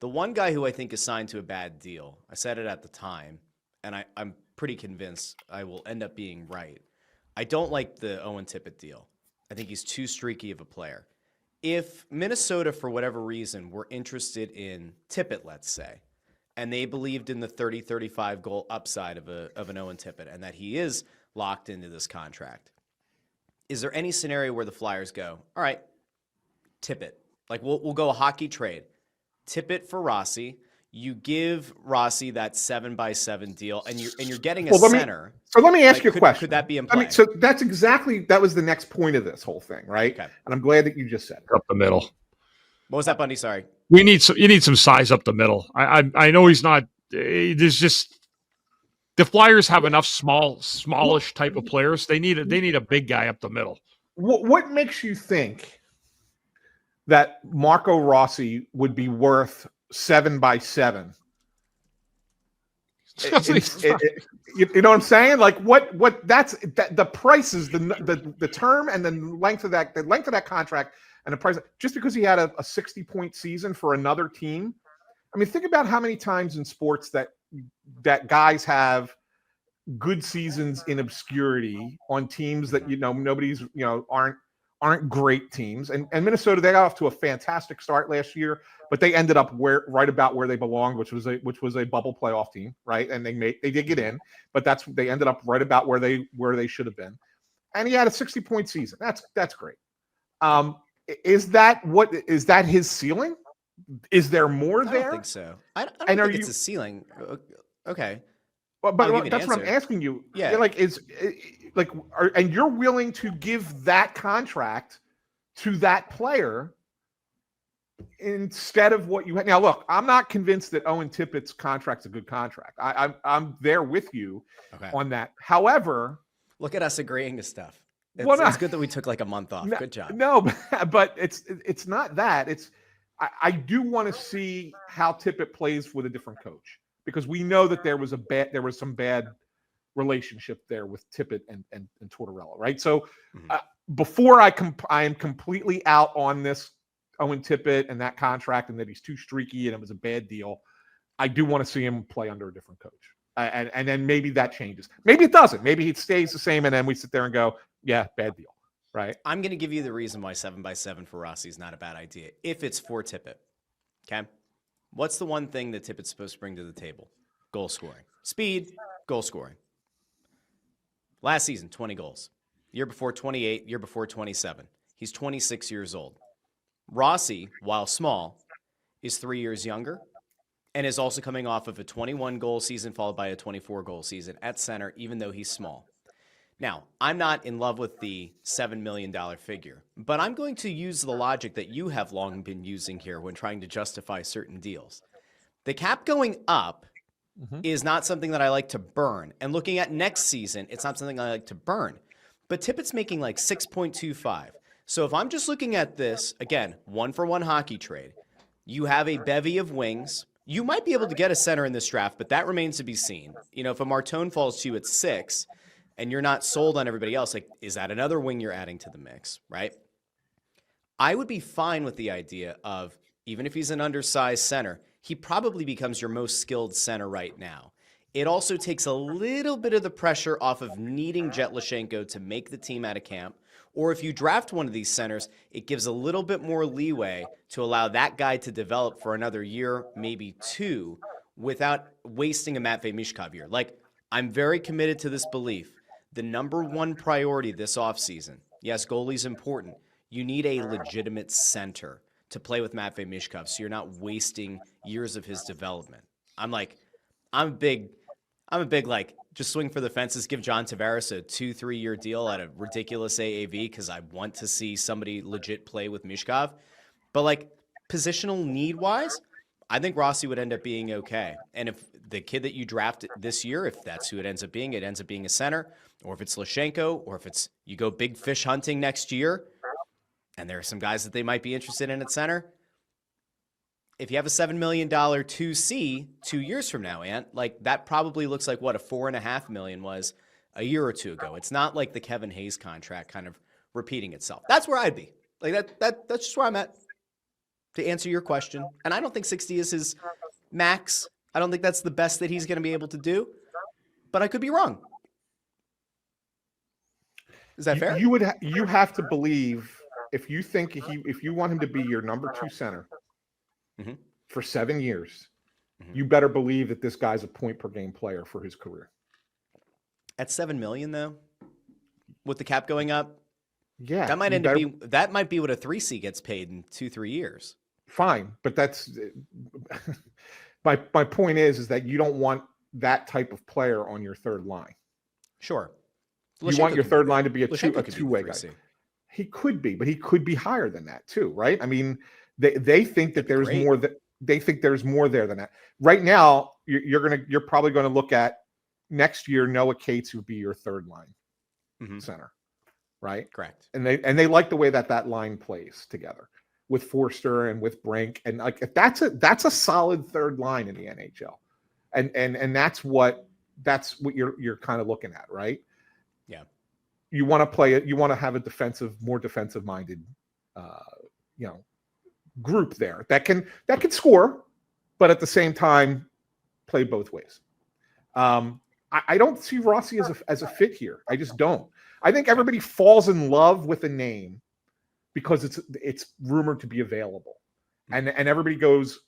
The one guy who I think is signed to a bad deal, I said it at the time, and I'm pretty convinced I will end up being right. I don't like the Owen Tippett deal. I think he's too streaky of a player. If Minnesota, for whatever reason, were interested in Tippett, let's say, and they believed in the 30-35 goal upside of an Owen Tippett and that he is locked into this contract, is there any scenario where the Flyers go, all right, Tippett, like we'll go a hockey trade, Tippett for Rossi. You give Rossi that 7x7 deal, and you're getting a center. Let me ask you a question. Could that be in play? So that was the next point of this whole thing, right? Okay. And I'm glad that you just said it. Up the middle. What was that, Bundy? Sorry. You need some size up the middle. I know he's not. There's just the Flyers have enough smallish type of players. They need a big guy up the middle. What makes you think that Marco Rossi would be worth 7x7? You know what I'm saying? Like what that's the prices, the term and the length of that contract and the price, just because he had a 60-point season for another team. I mean, think about how many times in sports that guys have good seasons in obscurity on teams that nobody's aren't great teams. And Minnesota, they got off to a fantastic start last year, but they ended up right about where they belonged, which was a bubble playoff team, right? And they did get in, but they ended up right about where they should have been. And he had a 60-point season. That's great. Is that his ceiling? Is there more there? I don't think so. I don't think it's a ceiling. Okay. But that's what I'm asking you. Yeah. And you're willing to give that contract to that player instead of what you had. Now, look, I'm not convinced that Owen Tippett's contract's a good contract. I'm there with you on that. However, look at us agreeing to stuff. It's good that we took like a month off. Good job. No, but it's not that. I do want to see how Tippett plays with a different coach, because we know that there was some bad relationship there with Tippett and Tortorella, right? So before I am completely out on this Owen Tippett and that contract and that he's too streaky and it was a bad deal, I do want to see him play under a different coach. And then maybe that changes. Maybe it doesn't. Maybe it stays the same, and then we sit there and go, yeah, bad deal, right? I'm going to give you the reason why 7x7 for Rossi is not a bad idea if it's for Tippett. Okay? What's the one thing that Tippett's supposed to bring to the table? Goal scoring. Speed, goal scoring. Last season, 20 goals. Year before, 28. Year before, 27. He's 26 years old. Rossi, while small, is 3 years younger and is also coming off of a 21-goal season followed by a 24-goal season at center, even though he's small. Now, I'm not in love with the $7 million figure, but I'm going to use the logic that you have long been using here when trying to justify certain deals. The cap going up is not something that I like to burn. And looking at next season, it's not something I like to burn. But Tippett's making like 6.25. So if I'm just looking at this, again, 1-for-1 hockey trade, you have a bevy of wings. You might be able to get a center in this draft, but that remains to be seen. You know, if a Martone falls to you at 6 and you're not sold on everybody else, like, is that another wing you're adding to the mix, right? I would be fine with the idea of, even if he's an undersized center, he probably becomes your most skilled center right now. It also takes a little bit of the pressure off of needing Jet Lashenko to make the team out of camp. Or if you draft one of these centers, it gives a little bit more leeway to allow that guy to develop for another year, maybe 2, without wasting a Matvei Michkov year. Like, I'm very committed to this belief. The number one priority this offseason, yes, goalie's important. You need a legitimate center to play with Matvei Michkov, so you're not wasting years of his development. I'm a big like, just swing for the fences, give John Tavares a 2-3 year deal at a ridiculous AAV because I want to see somebody legit play with Michkov. But like, positional need wise, I think Rossi would end up being okay. And if the kid that you draft this year, if that's who it ends up being a center, or if it's Lashenko, or if it's you go big fish hunting next year, and there are some guys that they might be interested in at center. If you have a $7 million 2C 2 years from now, Ant, like that probably looks like what a $4.5 million was a year or two ago. It's not like the Kevin Hayes contract kind of repeating itself. That's where I'd be. Like that's just where I'm at. to answer your question. And I don't think 60 is his max. I don't think that's the best that he's going to be able to do, but I could be wrong. Is that fair? You have to believe, if you think if you want him to be your number 2 center for 7 years, you better believe that this guy's a point per game player for his career. At $7 million though, with the cap going up, yeah, that might be what a 3C gets paid in 2-3 years. Fine, but that's my point is that you don't want that type of player on your third line. Sure. You want your third line to be a two-way guy. He could be, but he could be higher than that too, right? I mean, they think that there's more that they think there's more there than that. Right now, you're probably going to look at next year Noah Cates would be your third line center, right? Correct. And they like the way that line plays together with Foerster and with Brink, and like if that's a solid third line in the NHL, and that's what you're kind of looking at, right? Yeah. You want to play it. You want to have a more defensive minded, group there that can score, but at the same time play both ways. I don't see Rossi as a fit here. I just don't. I think everybody falls in love with a name because it's rumored to be available, and everybody goes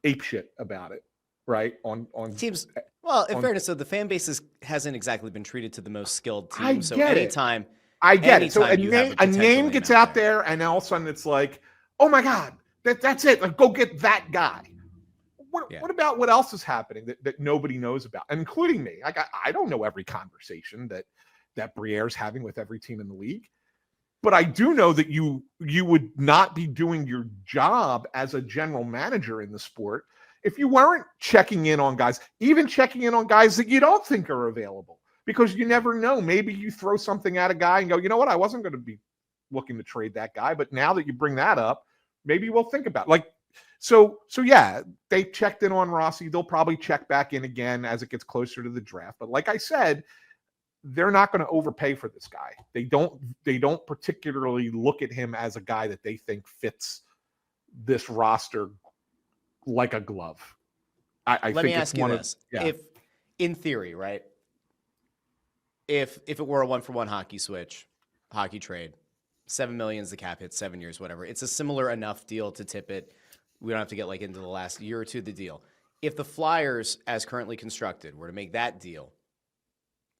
apeshit about it, right? On teams. Well, in fairness, so the fan base hasn't exactly been treated to the most skilled team. I get so anytime, I get it. So a name gets out there, and all of a sudden it's like, oh my God, that's it. Like, go get that guy. What about what else is happening that nobody knows about, including me? Like, I don't know every conversation that Briere's having with every team in the league, but I do know that you would not be doing your job as a general manager in the sport if you weren't checking in on guys, even checking in on guys that you don't think are available, because you never know. Maybe you throw something at a guy and go, you know what, I wasn't going to be looking to trade that guy, but now that you bring that up, maybe we'll think about it. Like, so yeah, they checked in on Rossi. They'll probably check back in again as it gets closer to the draft. But like I said, they're not going to overpay for this guy. They don't particularly look at him as a guy that they think fits this roster like a glove. I Let think me ask you this. If, in theory, right, if it were a 1-for-1 hockey trade, $7 million is the cap hit, 7 years, whatever. It's a similar enough deal to Tippett. We don't have to get like into the last year or two of the deal. If the Flyers, as currently constructed, were to make that deal,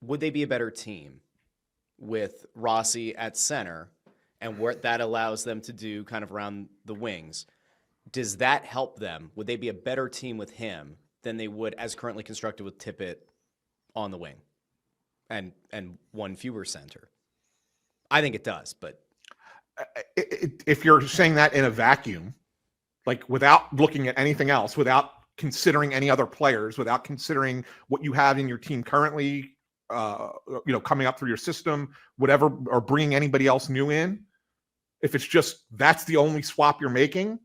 would they be a better team with Rossi at center and what that allows them to do kind of around the wings? Does that help them? Would they be a better team with him than they would as currently constructed with Tippett on the wing and one fewer center? I think it does, but if you're saying that in a vacuum, like without looking at anything else, without considering any other players, without considering what you have in your team currently, coming up through your system, whatever, or bringing anybody else new in, if it's just that's the only swap you're making,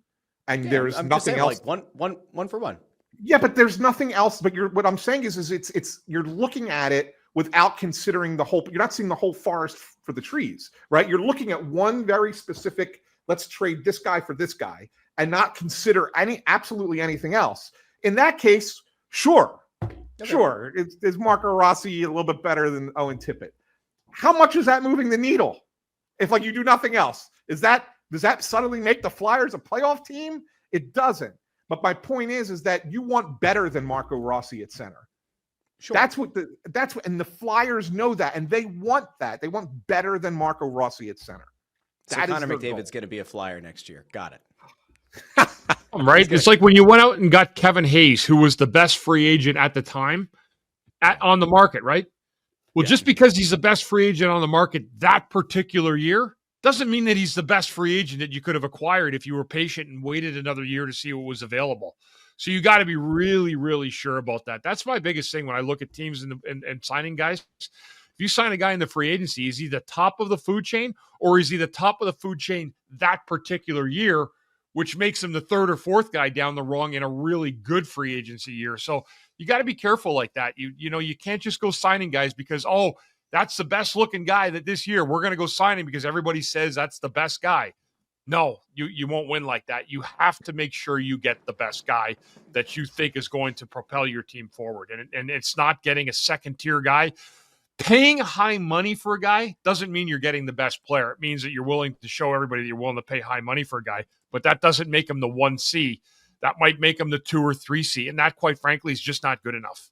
and there's nothing else, like one for one. Yeah, but there's nothing else. But what I'm saying is it's you're looking at it without considering the whole. You're not seeing the whole forest for the trees, right? You're looking at one very specific. Let's trade this guy for this guy, and not consider absolutely anything else. In that case, sure. Okay. Sure. Is Marco Rossi a little bit better than Owen Tippett? How much is that moving the needle? If you do nothing else, does that suddenly make the Flyers a playoff team? It doesn't. But my point is that you want better than Marco Rossi at center. Sure. And the Flyers know that, and they want that. They want better than Marco Rossi at center. So Connor McDavid's going to be a Flyer next year. Got it. Right? It's like when you went out and got Kevin Hayes, who was the best free agent at the time on the market, right? Well, just because he's the best free agent on the market that particular year doesn't mean that he's the best free agent that you could have acquired if you were patient and waited another year to see what was available. So you got to be really, really sure about that. That's my biggest thing when I look at teams and signing guys. If you sign a guy in the free agency, is he the top of the food chain, or is he the top of the food chain that particular year, which makes him the third or fourth guy down the rung in a really good free agency year? So you got to be careful like that. You can't just go signing guys because, that's the best looking guy that this year we're going to go sign him because everybody says that's the best guy. No, you won't win like that. You have to make sure you get the best guy that you think is going to propel your team forward. And it's not getting a second-tier guy. Paying high money for a guy doesn't mean you're getting the best player. It means that you're willing to show everybody that you're willing to pay high money for a guy, but that doesn't make him the 1C. That might make him the 2 or 3C, and that, quite frankly, is just not good enough.